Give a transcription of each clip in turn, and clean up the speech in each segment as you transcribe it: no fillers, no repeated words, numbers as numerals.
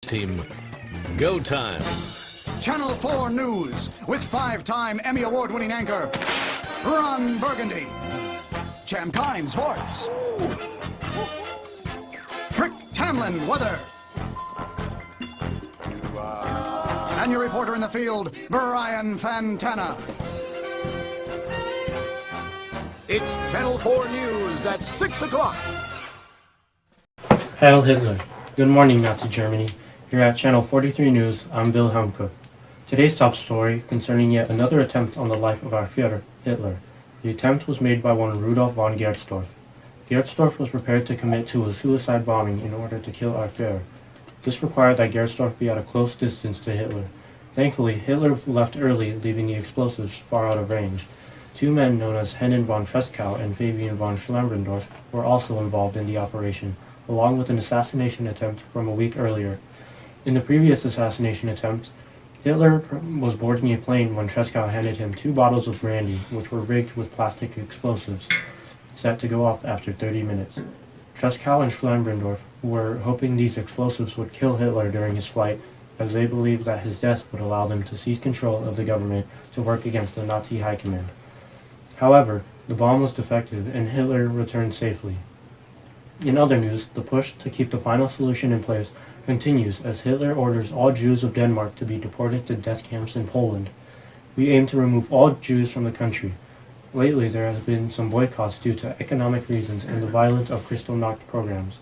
Team, go time. Channel 4 News with 5-time Emmy Award-winning anchor Ron Burgundy. Cham Kine Sports. Rick Tamlin Weather. And your reporter in the field, Brian Fantana. It's Channel 4 News at 6 o'clock. Heil Hitler. Good morning, Nazi Germany. Here at Channel 43 News, I'm Wilhelm Cook. Today's top story concerning yet another attempt on the life of our Führer, Hitler. The attempt was made by one Rudolf von Gersdorff. Gersdorff was prepared to commit to a suicide bombing in order to kill our Führer. This required that Gersdorff be at a close distance to Hitler. Thankfully, Hitler left early, leaving the explosives far out of range. Two men known as Henning von Treschow and Fabian von Schlambrendorf were also involved in the operation, along with an assassination attempt from a week earlier. In the previous assassination attempt, Hitler was boarding a plane when Treschow handed him 2 bottles of brandy, which were rigged with plastic explosives, set to go off after 30 minutes. Treschow and Schlambrendorf were hoping these explosives would kill Hitler during his flight, as they believed that his death would allow them to seize control of the government to work against the Nazi high command. However, the bomb was defective and Hitler returned safely. In other news, the push to keep the final solution in place continues as Hitler orders all Jews of Denmark to be deported to death camps in Poland. We aim to remove all Jews from the country. Lately, there has been some boycotts due to economic reasons and the violence of Kristallnacht programs,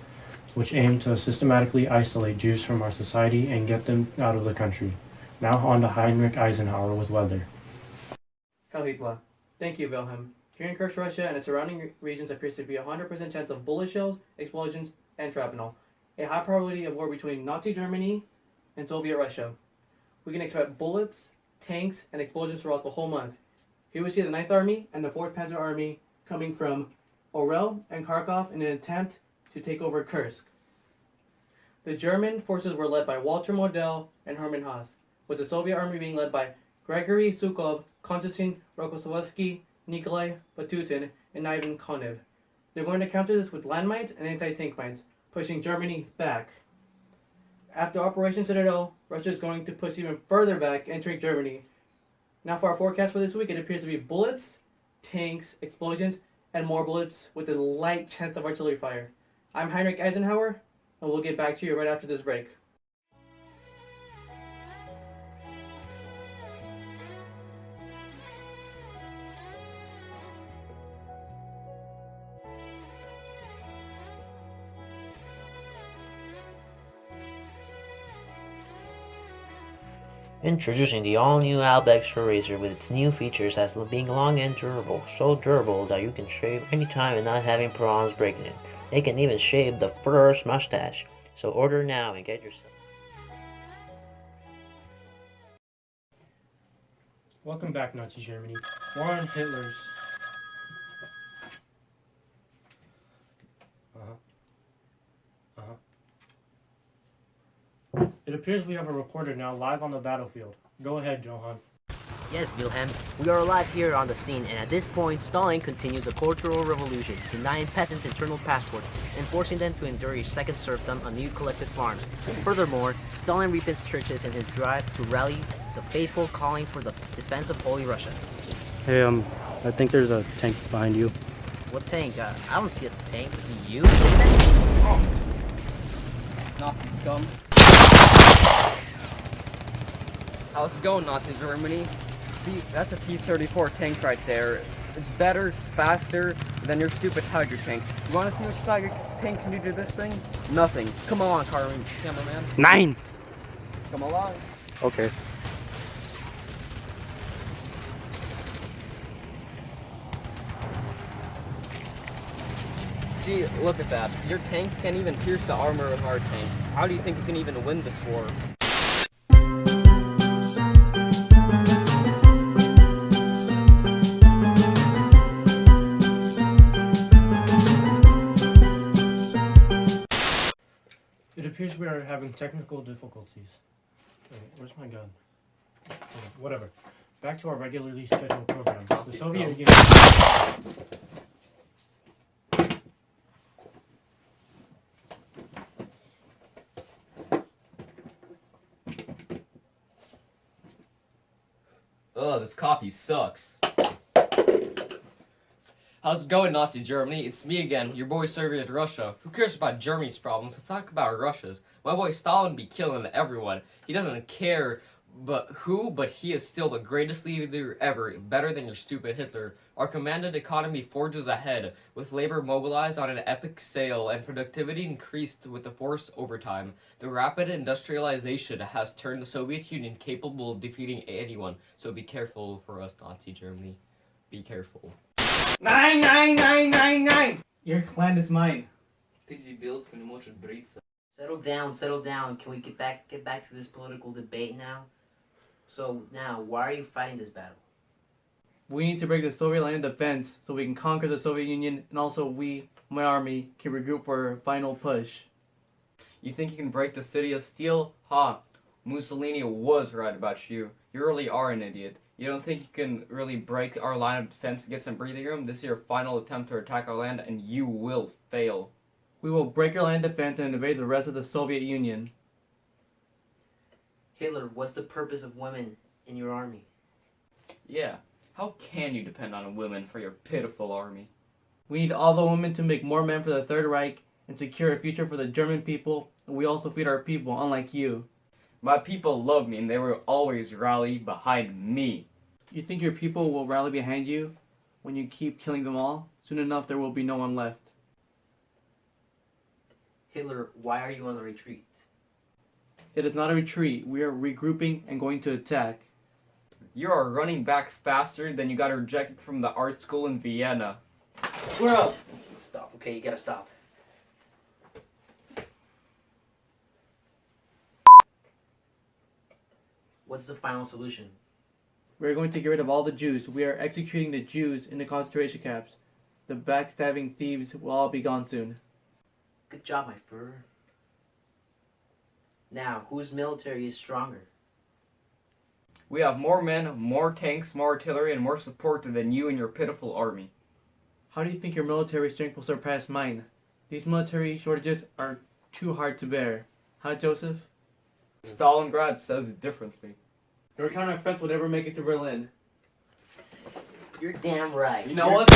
which aim to systematically isolate Jews from our society and get them out of the country. Now on to Heinrich Eisenhower with weather. Heil Hitler. Thank you, Wilhelm. Here in Kursk, Russia, and its surrounding regions appears to be a 100% chance of bullet shells, explosions, and shrapnel. A high probability of war between Nazi Germany and Soviet Russia. We can expect bullets, tanks, and explosions throughout the whole month. Here we see the 9th Army and the 4th Panzer Army coming from Orel and Kharkov in an attempt to take over Kursk. The German forces were led by Walter Model and Hermann Hoth, with the Soviet Army being led by Grigory Sukov, Konstantin Rokossovsky, Nikolai Batutin, and Ivan Konev. They're going to counter this with landmines and anti-tank mines, pushing Germany back. After Operation Citadel, Russia is going to push even further back, entering Germany. Now for our forecast for this week, it appears to be bullets, tanks, explosions, and more bullets with a light chance of artillery fire. I'm Heinrich Eisenhower, and we'll get back to you right after this break. Introducing the all-new Albex Razor with its new features as being long and durable. So durable that you can shave anytime and not having problems breaking it. They can even shave the first mustache. So order now and get yourself. Welcome back, Nazi Germany. War on Hitler's. It appears we have a reporter now live on the battlefield. Go ahead, Johan. Yes, Wilhelm. We are live here on the scene, and at this point, Stalin continues a cultural revolution, denying peasants internal passports and forcing them to endure a second serfdom on new collective farms. Furthermore, Stalin repents churches in his drive to rally the faithful, calling for the defense of Holy Russia. Hey, I think there's a tank behind you. What tank? I don't see a tank. Do you? Nazi scum. How's it going, Nazi Germany? See, that's a T-34 tank right there. It's better, faster than your stupid Tiger tank. You wanna see what the Tiger tank can do to this thing? Nothing. Come along, cameraman. 9! Come along. Okay. See, look at that. Your tanks can't even pierce the armor of our tanks. How do you think you can even win this war? It appears we are having technical difficulties. Wait, where's my gun? Okay, whatever. Back to our regularly scheduled program. The Soviet Union. Ugh, this coffee sucks. How's it going, Nazi Germany? It's me again, your boy Soviet Russia. Who cares about Germany's problems? Let's talk about Russia's. My boy Stalin be killing everyone. He doesn't care but he is still the greatest leader ever, better than your stupid Hitler. Our commanded economy forges ahead, with labor mobilized on an epic scale and productivity increased with the forced overtime. The rapid industrialization has turned the Soviet Union capable of defeating anyone, so be careful for us, Nazi Germany. Be careful. 99999. Your land is mine. Settle down. Can we get back to this political debate now? So now, why are you fighting this battle? We need to break the Soviet line of defense so we can conquer the Soviet Union, and also my army, can regroup for a final push. You think you can break the city of steel? Ha! Mussolini was right about you. You really are an idiot. You don't think you can really break our line of defense and get some breathing room? This is your final attempt to attack our land, and you will fail. We will break your line of defense and invade the rest of the Soviet Union. Hitler, what's the purpose of women in your army? Yeah, how can you depend on women for your pitiful army? We need all the women to make more men for the Third Reich and secure a future for the German people, and we also feed our people, unlike you. My people love me and they will always rally behind me. You think your people will rally behind you when you keep killing them all? Soon enough there will be no one left. Hitler, why are you on the retreat? It is not a retreat. We are regrouping and going to attack. You are running back faster than you got rejected from the art school in Vienna. We're up! Stop, okay, you gotta stop. What's the final solution? We are going to get rid of all the Jews. We are executing the Jews in the concentration camps. The backstabbing thieves will all be gone soon. Good job, my Führer. Now, whose military is stronger? We have more men, more tanks, more artillery, and more support than you and your pitiful army. How do you think your military strength will surpass mine? These military shortages are too hard to bear. Huh, Joseph? Stalingrad says it differently. Your counter-offense will never make it to Berlin. You're damn right. You know what?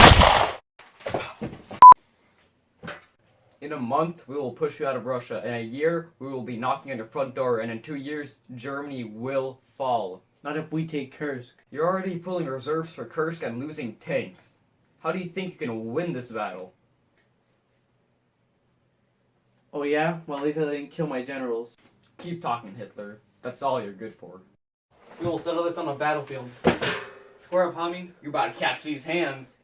In a month, we will push you out of Russia. In a year, we will be knocking on your front door. And in 2 years, Germany will fall. Not if we take Kursk. You're already pulling reserves for Kursk and losing tanks. How do you think you can win this battle? Oh yeah? Well, at least I didn't kill my generals. Keep talking, Hitler. That's all you're good for. We will settle this on the battlefield. Square up, homie. You're about to catch these hands.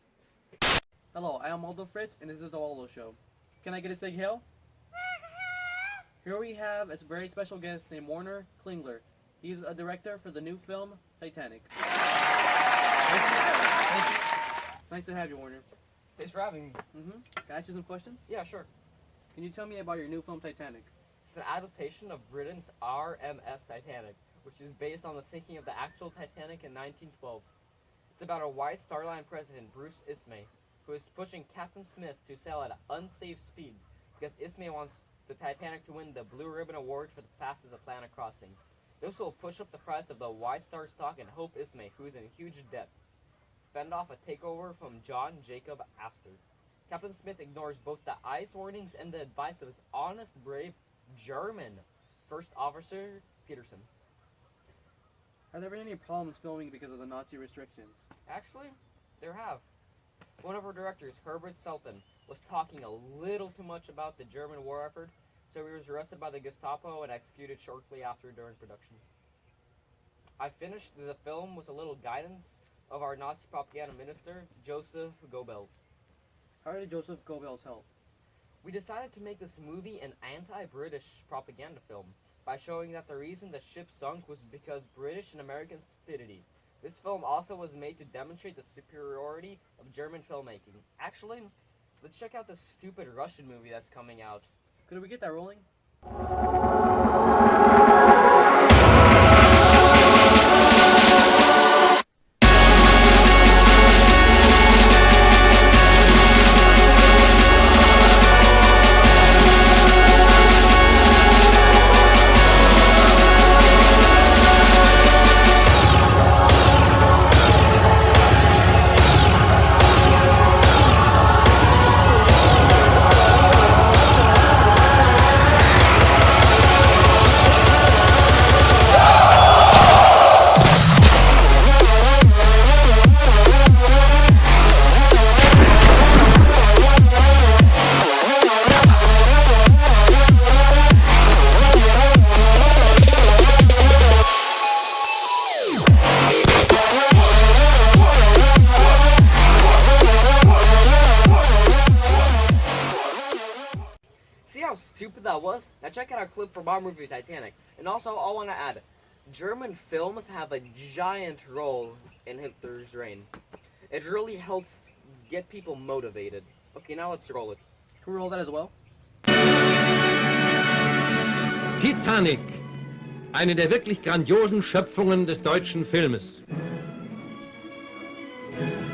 Hello, I am Aldo Fritz, and this is the Aldo Show. Can I get a sig hail? Here we have a very special guest named Warner Klingler. He's a director for the new film, Titanic. It's nice to have you, Warner. Thanks for having me. Can I ask you some questions? Yeah, sure. Can you tell me about your new film, Titanic? It's an adaptation of Britain's RMS Titanic, which is based on the sinking of the actual Titanic in 1912. It's about a White Star Line president, Bruce Ismay, who is pushing Captain Smith to sail at unsafe speeds because Ismay wants the Titanic to win the Blue Ribbon Award for the fastest Atlantic crossing. This will push up the price of the White Star stock and help Ismay, who is in huge debt, fend off a takeover from John Jacob Astor. Captain Smith ignores both the ice warnings and the advice of his honest, brave German First Officer Peterson. Have there been any problems filming because of the Nazi restrictions? Actually, there have. One of our directors, Herbert Sultan, was talking a little too much about the German war effort, so he was arrested by the Gestapo and executed shortly after during production. I finished the film with a little guidance of our Nazi propaganda minister, Joseph Goebbels. How did Joseph Goebbels help? We decided to make this movie an anti-British propaganda film by showing that the reason the ship sunk was because British and American stupidity. This film also was made to demonstrate the superiority of German filmmaking. Actually, let's check out the stupid Russian movie that's coming out. Could we get that rolling? was? Now check out our clip from our movie Titanic. And also, I want to add, German films have a giant role in Hitler's reign. It really helps get people motivated. Okay, now let's roll it. Can we roll that as well? Titanic. Eine der wirklich grandiosen Schöpfungen des deutschen Filmes.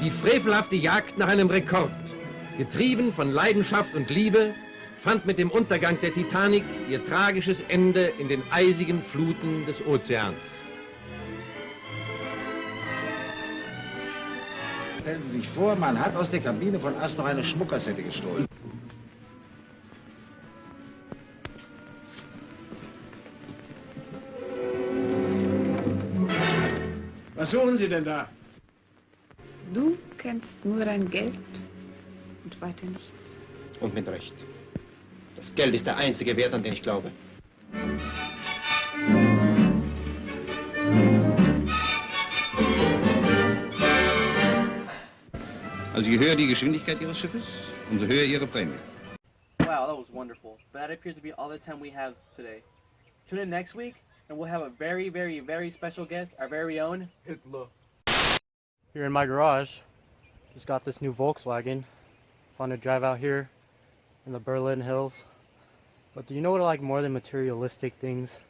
Die frevelhafte Jagd nach einem Rekord, getrieben von Leidenschaft und Liebe, fand mit dem Untergang der Titanic ihr tragisches Ende in den eisigen Fluten des Ozeans. Stellen Sie sich vor, man hat aus der Kabine von Ast noch eine Schmuckassette gestohlen. Was suchen Sie denn da? Du kennst nur dein Geld und weiter nichts. Und mit Recht. Das Geld ist der einzige Wert, an den ich glaube. Also je höher die Geschwindigkeit Ihres Schiffes, umso höher Ihre Prämie. Wow, that was wonderful. But that appears to be all the time we have today. Tune in next week, and we'll have a very, very, very special guest, our very own Hitler. Here in my garage, just got this new Volkswagen. Fun to drive out here in the Berlin Hills. But do you know what I like more than materialistic things?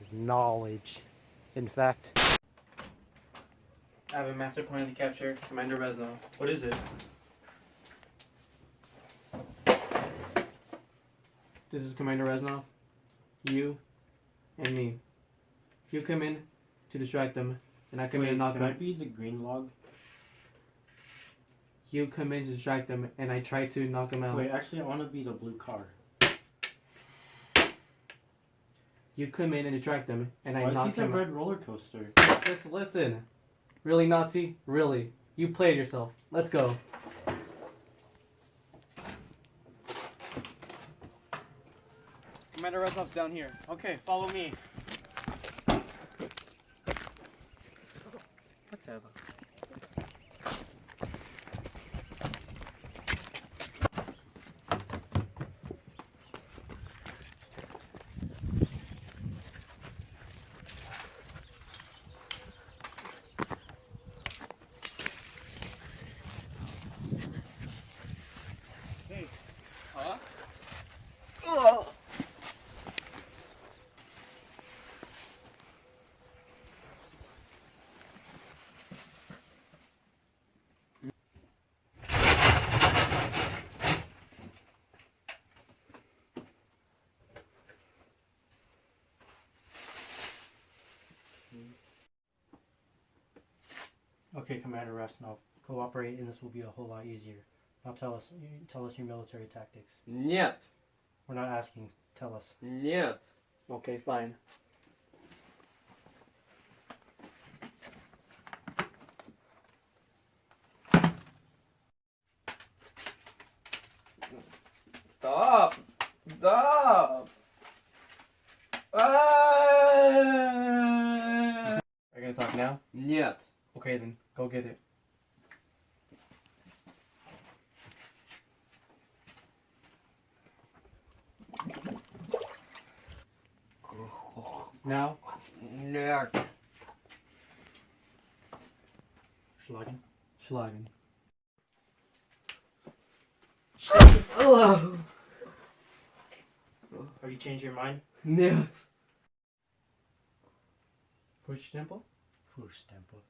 Is knowledge. In fact, I have a master plan to capture Commander Reznov. What is it? This is Commander Reznov. You and me. You come in to distract them, and I come in and knock them. Can I be the green log? You come in to distract them, and I try to knock them out. Wait, actually, I want to be the blue car. You come in and distract them, and I Why knock is he them the out. red roller coaster? Just listen. Really, Nazi? Really? You played yourself. Let's go. Commander Reznov's down here. Okay, follow me. Whatever. Okay, Commander Reznov, cooperate and this will be a whole lot easier. Now tell us your military tactics. Нет. We're not asking, tell us. Нет. Okay, fine. Stop. Stop. Are you gonna talk now? Нет. Okay then, go get it. Now? Нет. Schlagen? Schlagen. Have you changed your mind? Нет. Fußstempel? Fußstempel.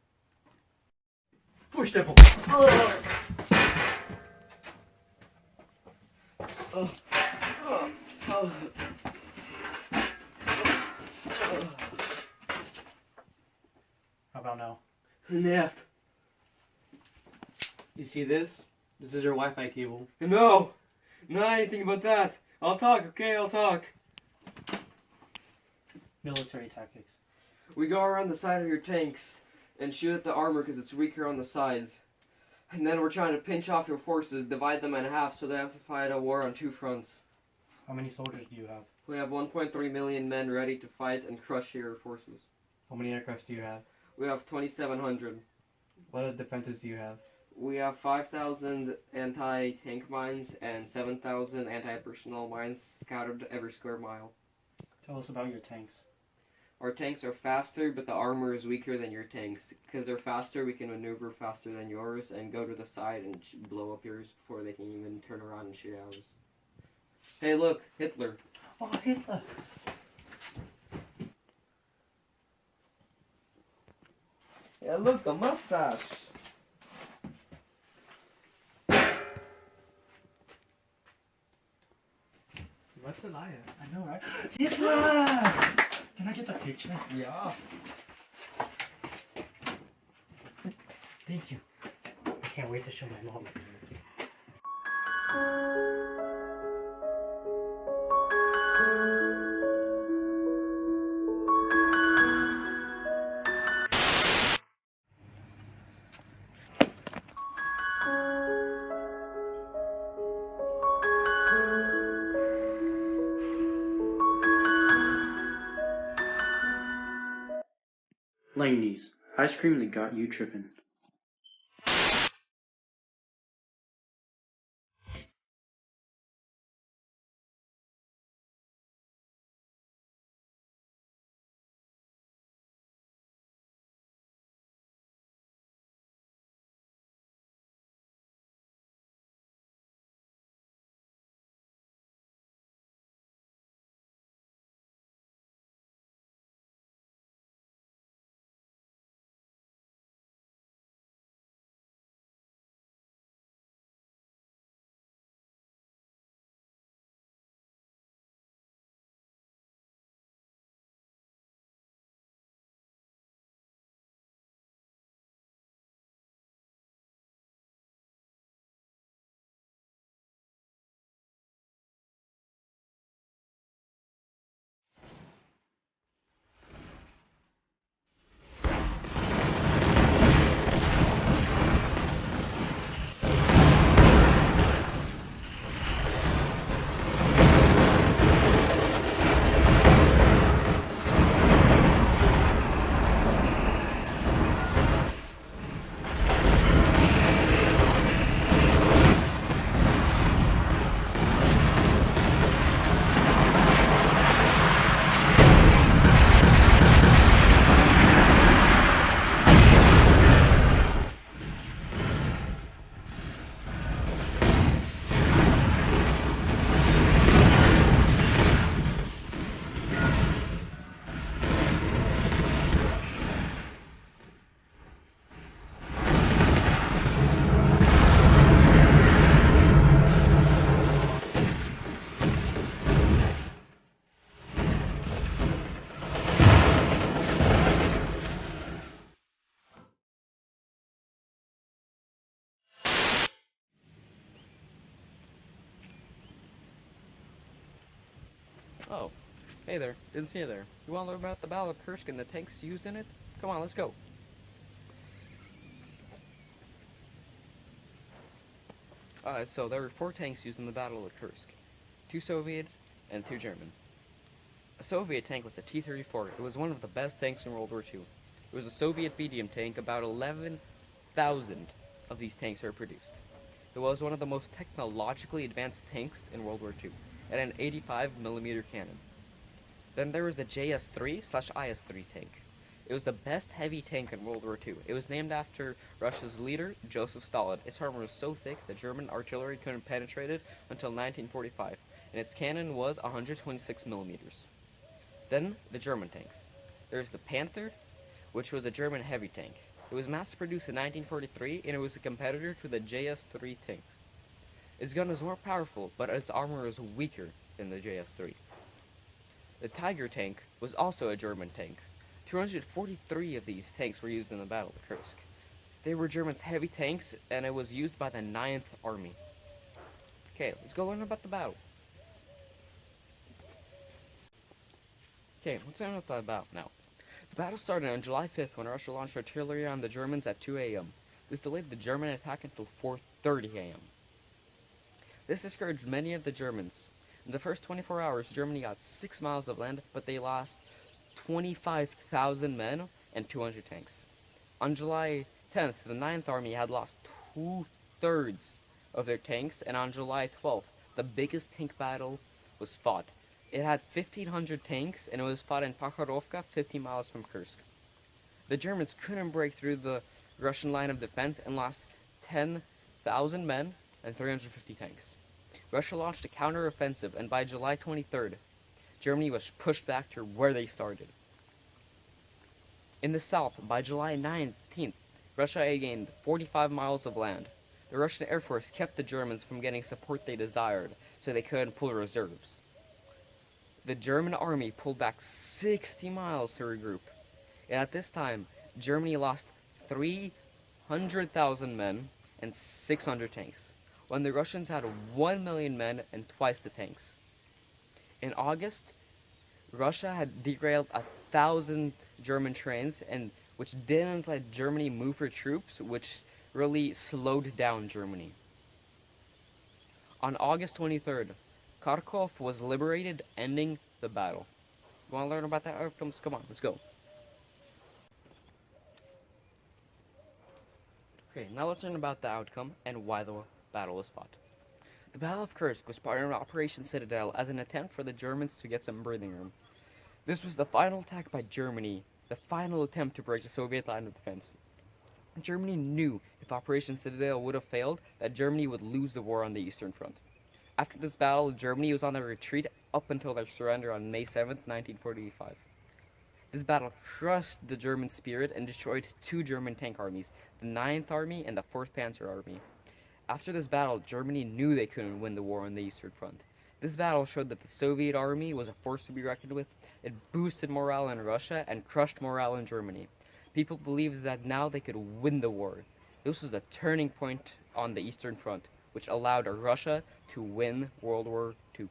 Fußstempel! How about now? Нет. You see this? This is your Wi-Fi cable. No. Not anything about that. I'll talk, okay? I'll talk. Military tactics. We go around the side of your tanks and shoot at the armor because it's weaker on the sides. And then we're trying to pinch off your forces, divide them in half so they have to fight a war on two fronts. How many soldiers do you have? We have 1.3 million men ready to fight and crush your forces. How many aircrafts do you have? We have 2,700. What defenses do you have? We have 5,000 anti-tank mines and 7,000 anti-personnel mines scattered every square mile. Tell us about your tanks. Our tanks are faster, but the armor is weaker than your tanks. Because they're faster, we can maneuver faster than yours and go to the side and blow up yours before they can even turn around and shoot ours. Hey, look, Hitler. Oh, Hitler! Yeah, look, the mustache. What's the liar? I know, right? Hitler! Can I get the picture? Yeah. Thank you. I can't wait to show my mom. Langney's. Ice cream that got you tripping. Oh, hey there. Didn't see you there. You want to learn about the Battle of Kursk and the tanks used in it? Come on, let's go. Alright, so there were 4 tanks used in the Battle of Kursk. 2 Soviet and 2 German. A Soviet tank was a T-34. It was one of the best tanks in World War II. It was a Soviet medium tank. About 11,000 of these tanks were produced. It was one of the most technologically advanced tanks in World War II. It had an 85mm cannon. Then there was the JS-3/IS-3 tank. It was the best heavy tank in World War II. It was named after Russia's leader, Joseph Stalin. Its armor was so thick that German artillery couldn't penetrate it until 1945, and its cannon was 126mm. Then the German tanks. There's the Panther, which was a German heavy tank. It was mass-produced in 1943, and it was a competitor to the JS-3 tank. Its gun is more powerful, but its armor is weaker than the JS-3. The Tiger tank was also a German tank. 243 of these tanks were used in the Battle of Kursk. They were Germany's heavy tanks, and it was used by the 9th Army. Okay, let's go learn about the battle. Okay, let's learn about the battle now. The battle started on July 5th when Russia launched artillery on the Germans at 2 a.m. This delayed the German attack until 4:30 a.m. This discouraged many of the Germans. In the first 24 hours, Germany got 6 miles of land, but they lost 25,000 men and 200 tanks. On July 10th, the 9th Army had lost 2/3 of their tanks, and on July 12th, the biggest tank battle was fought. It had 1,500 tanks, and it was fought in Pakharovka, 50 miles from Kursk. The Germans couldn't break through the Russian line of defense and lost 10,000 men and 350 tanks. Russia launched a counteroffensive, and by July 23rd, Germany was pushed back to where they started. In the south, by July 19th, Russia gained 45 miles of land. The Russian Air Force kept the Germans from getting support they desired, so they couldn't pull reserves. The German army pulled back 60 miles to regroup, and at this time, Germany lost 300,000 men and 600 tanks, when the Russians had 1 million men and twice the tanks. In August, Russia had derailed 1,000 German trains, and which didn't let Germany move her troops, which really slowed down Germany. On August 23rd, Kharkov was liberated, ending the battle. You want to learn about that outcomes? Come on, let's go. Okay, now let's learn about the outcome and why the battle was fought. The Battle of Kursk was part of Operation Citadel as an attempt for the Germans to get some breathing room. This was the final attack by Germany, the final attempt to break the Soviet line of defense. Germany knew if Operation Citadel would have failed, that Germany would lose the war on the Eastern Front. After this battle, Germany was on their retreat up until their surrender on May 7th, 1945. This battle crushed the German spirit and destroyed two German tank armies, the 9th Army and the 4th Panzer Army. After this battle, Germany knew they couldn't win the war on the Eastern Front. This battle showed that the Soviet army was a force to be reckoned with. It boosted morale in Russia and crushed morale in Germany. People believed that now they could win the war. This was the turning point on the Eastern Front, which allowed Russia to win World War II.